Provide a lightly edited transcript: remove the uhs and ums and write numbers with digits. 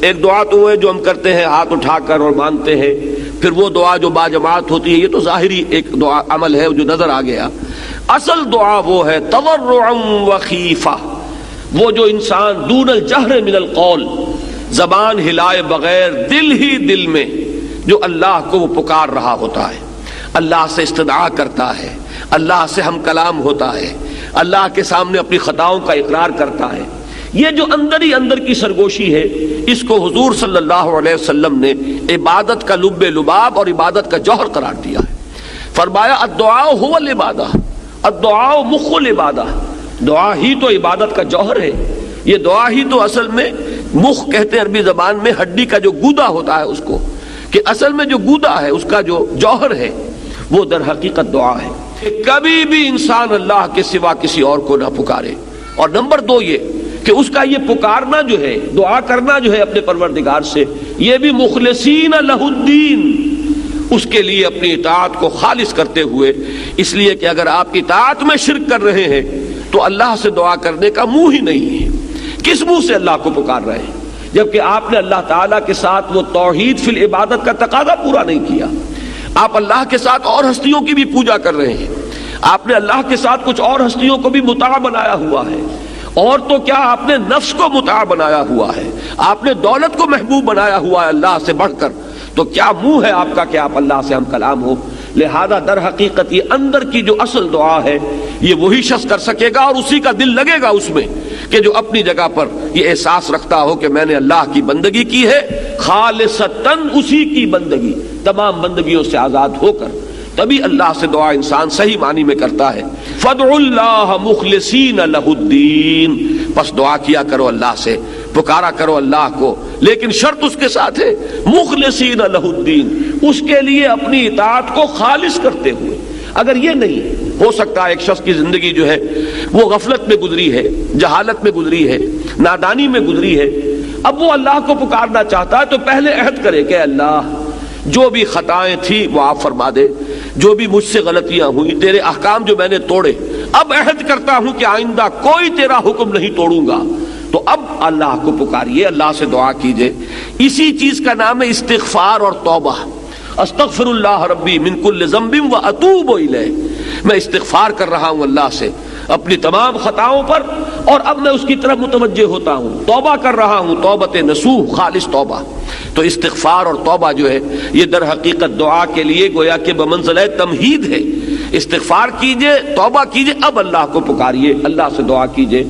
ایک دعا تو وہ ہے جو ہم کرتے ہیں ہاتھ اٹھا کر اور مانگتے ہیں، پھر وہ دعا جو باجماعت ہوتی ہے، یہ تو ظاہری ایک دعا عمل ہے جو نظر آ گیا۔ اصل دعا وہ ہے تضرعا وخیفہ، وہ جو انسان دون الجہر من القول، زبان ہلائے بغیر دل ہی دل میں جو اللہ کو وہ پکار رہا ہوتا ہے، اللہ سے استدعا کرتا ہے، اللہ سے ہم کلام ہوتا ہے، اللہ کے سامنے اپنی خطاؤں کا اقرار کرتا ہے، یہ جو اندر ہی اندر کی سرگوشی ہے، اس کو حضور صلی اللہ علیہ وسلم نے عبادت کا لب لباب اور عبادت کا جوہر قرار دیا ہے۔ فرمایا الدعاء هو العبادہ، الدعاء مخ العبادہ، دعا ہی تو عبادت کا جوہر ہے۔ یہ دعا ہی تو اصل میں مخ کہتے ہیں عربی زبان میں ہڈی کا جو گودا ہوتا ہے اس کو، کہ اصل میں جو گودا ہے اس کا جو جوہر ہے وہ در حقیقت دعا ہے۔ کہ کبھی بھی انسان اللہ کے سوا کسی اور کو نہ پکارے، اور نمبر دو یہ کہ اس کا یہ پکارنا جو ہے، دعا کرنا جو ہے اپنے پروردگار سے، یہ بھی مخلصین لہ الدین، اس کے لیے اپنی اطاعت کو خالص کرتے ہوئے، اس لیے کہ اگر آپ اطاعت میں شرک کر رہے ہیں تو اللہ سے دعا کرنے کا منہ ہی نہیں ہے۔ کس منہ سے اللہ کو پکار رہے ہیں جبکہ آپ نے اللہ تعالیٰ کے ساتھ وہ توحید فی العبادت کا تقاضا پورا نہیں کیا؟ آپ اللہ کے ساتھ اور ہستیوں کی بھی پوجا کر رہے ہیں، آپ نے اللہ کے ساتھ کچھ اور ہستیوں کو بھی مطاع بنایا ہوا ہے، اور تو کیا آپ نے نفس کو مطاع بنایا ہوا ہے، آپ نے دولت کو محبوب بنایا ہوا ہے اللہ سے بڑھ کر، تو کیا منہ ہے آپ کا کہ آپ اللہ سے ہم کلام ہو؟ لہذا در حقیقت یہ اندر کی جو اصل دعا ہے یہ وہی شخص کر سکے گا، اور اسی کا دل لگے گا اس میں کہ جو اپنی جگہ پر یہ احساس رکھتا ہو کہ میں نے اللہ کی بندگی کی ہے خالصتاً، اسی کی بندگی تمام بندگیوں سے آزاد ہو کر، تبھی اللہ سے دعا انسان صحیح معنی میں کرتا ہے۔ فادعوا اللہ مخلصین لہ الدین، بس دعا کیا کرو اللہ سے، پکارا کرو اللہ کو، لیکن شرط اس کے ساتھ ہے مخلصین لہ الدین، اس کے لیے اپنی اطاعت کو خالص کرتے ہوئے۔ اگر یہ نہیں ہو سکتا، ایک شخص کی زندگی جو ہے وہ غفلت میں گزری ہے، جہالت میں گزری ہے، نادانی میں گزری ہے، اب وہ اللہ کو پکارنا چاہتا ہے تو پہلے عہد کرے کہ اللہ جو بھی خطائیں تھی وہ آپ فرما دے، جو بھی مجھ سے غلطیاں ہوئی، تیرے احکام جو میں نے توڑے، اب عہد کرتا ہوں کہ آئندہ کوئی تیرا حکم نہیں توڑوں گا، تو اب اللہ کو پکاریے، اللہ سے دعا کیجئے۔ اسی چیز کا نام ہے استغفار اور توبہ۔ استغفر اللہ ربی من کل ذنب واتوب الیہ، میں استغفار کر رہا ہوں اللہ سے اپنی تمام خطاؤں پر، اور اب میں اس کی طرف متوجہ ہوتا ہوں، توبہ کر رہا ہوں، توبۃ نصوح، خالص توبہ۔ تو استغفار اور توبہ جو ہے یہ در حقیقت دعا کے لیے گویا کہ بمنزلہ تمہید ہے۔ استغفار کیجئے، توبہ کیجئے، اب اللہ کو پکاریے، اللہ سے دعا کیجئے۔